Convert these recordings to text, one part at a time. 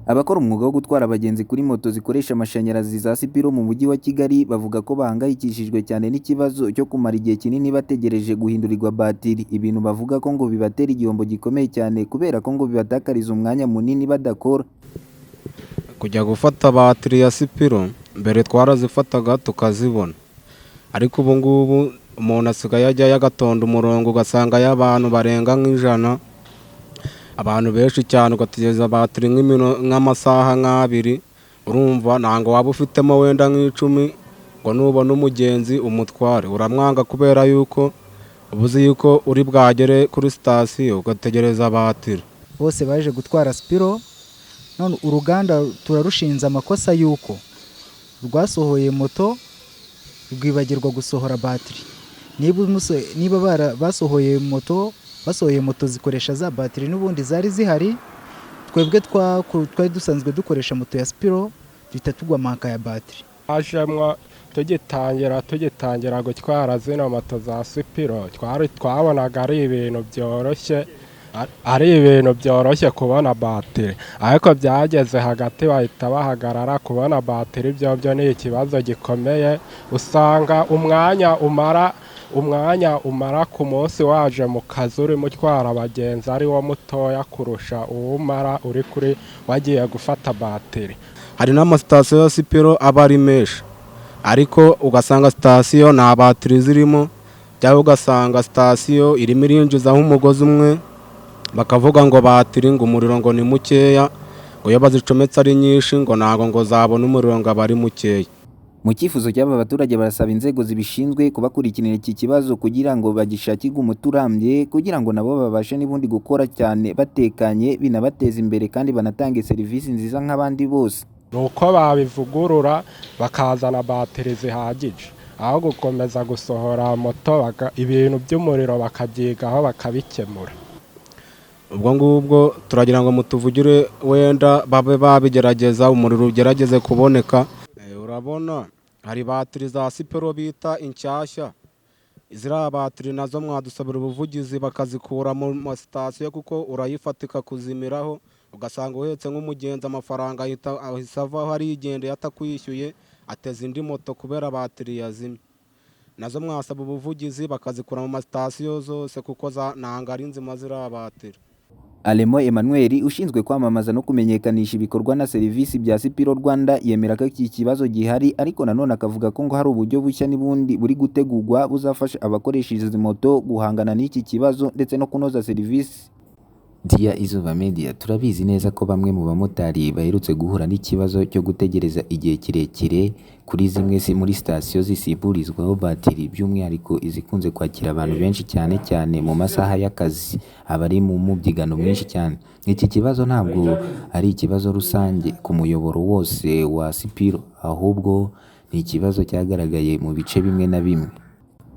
Abakora umwuga wo gutwara abagenzi kuri moto zikoresha amashanyarazi za Sipiro mu mujyi wa Kigali bavuga ko bahangayikishijwe cyane n'ikibazo cyo kumara igihe kinini bategereje guhindurirwa batiri, ibintu bavuga ko ngo bibatera igihombo gikomeye cyane kubera ko ngo bibatakariza umwanya munini badakora. Kujya gufata batiri ya Sipiro mbere twarazifataga tukazibona, ariko ubu ngubu umuntu asigaye ajyayo agatonda umurongo ugasanga y'abantu barenga nk'ijana, abantu benshi cyane ugategereza batiri nk'amasaha nk'abiri. Urumva ntabwo waba ufitemo wenda nk'icumi ngo nubona umugenzi umutware uramwanga kubera yuko ubuzi yuko uri bwagere kuri sitasiyo ugategereza batiri. Bose baje gutwara Sipiro, none uruganda turarushinze amakosa yuko rwasohoye moto rwibagirwa gusohora batiri. Niba basohoye moto zikoresha za batiri n'ubundi zari zihari, twebwe twari dusanzwe dukoresha moto ya Sipiro duhita tugwa amaka ya batiri. Hajemwo tugitangira gutwara zino moto za Sipiro twabonaga ari ibintu byoroshye kubona batiri, ariko byageze hagati bahita bahagarara. Kubona batiri byo ni ikibazo gikomeye. Usanga umwanya umara ku munsi waje mu kazi urimo utwara abagenzi ari wo mutoya kurusha uwo umara uri kuri wagiye gufata batiri. Hari n'amasitasiyo ya Sipiro aba ari menshi, ariko ugasanga sitasiyo nta batiri zirimo, cyangwa ugasanga sitasiyo irimo irinjizaho umugozi umwe, bakavuga ngo batiri ngo umuriro ngo ni mukeya, ngo iyo bazicometse ari nyinshi ngo ntabwo ngo zabona umuriro ngo aba ari mukeya. Mu cyifuzo cy'aba baturage barasaba inzego zibishinzwe kubakurikiranira iki kibazo kugira ngo bagishakirwe umuti urambye, kugira ngo nabo babashe n'ubundi gukora cyane batekanye, binabateza imbere kandi banatange serivisi nziza nk'abandi bose. Ni uko babivugurura bakazana batiri zihagije, aho gukomeza gusohora moto ibintu by'umuriro bakabyigaho bakabikemura. Ubwo ngubwo turagira ngo mutuvugire wenda babe babigerageza umuriro ugerageze kuboneka. Urabona hari batiri za Sipiro bita inshyashya, ziriya batiri nazo mwadusabira ubuvugizi bakazikura mu masitasiyo, kuko urayifatika kuzimiraho ugasanga uhetse nk'umugenzi amafaranga ahita avaho arigendeye atakwishyuye, ateza indi moto kubera batiri yazimye. Nazo mwasaba ubuvugizi bakazikura mu masitasiyo zose kuko ntabwo ari nzima ziriya batiri. Alemo Emmanuel ushinzwe kwamamaza no kumenyekanisha ibikorwa na serivisi bya Sipiro Rwanda yemera ko iki kibazo gihari, ariko nanone akavuga ko ngo hari uburyo bushya n'ubundi buri gutegurwa buzafasha abakoresha izi moto guhangana n'iki kibazo ndetse no kunoza serivisi. Dia Izuba Media, turabizi neza ko bamwe mu bamotari baherutse guhura n'ikibazo cyo gutegereza igihe kirekire kuri zimwe muri sitasiyo zisiburizwaho batiri, by'umwihariko izikunze kwakira abantu benshi cyane cyane mu masaha y'akazi, abari mu mubyigano mwinshi cyane. Iki kibazo ntabwo ari ikibazo rusange ku muyoboro wose wa Sipiro, ahubwo ni ikibazo cyagaragaye mu bice bimwe na bimwe.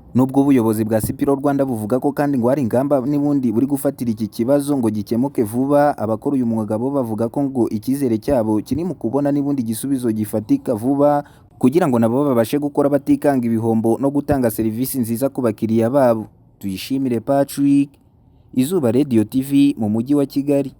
Nubwo ubuyobozi bwa Sipiro Rwanda buvuga ko kandi ngo hari ingamba n'ubundi buri gufatira iki kibazo ngo gikemuke vuba, abakora uyu mwuga bo bavuga ko ngo icyizere cyabo kiri mu kubona n'ubundi igisubizo gifatika vuba, kugira ngo nabo babashe gukora batikanga ibihombo no gutanga serivisi nziza ku bakiriya babo. Tuyishimire Patrick, Izuba Radio TV mu mujyi wa Kigali.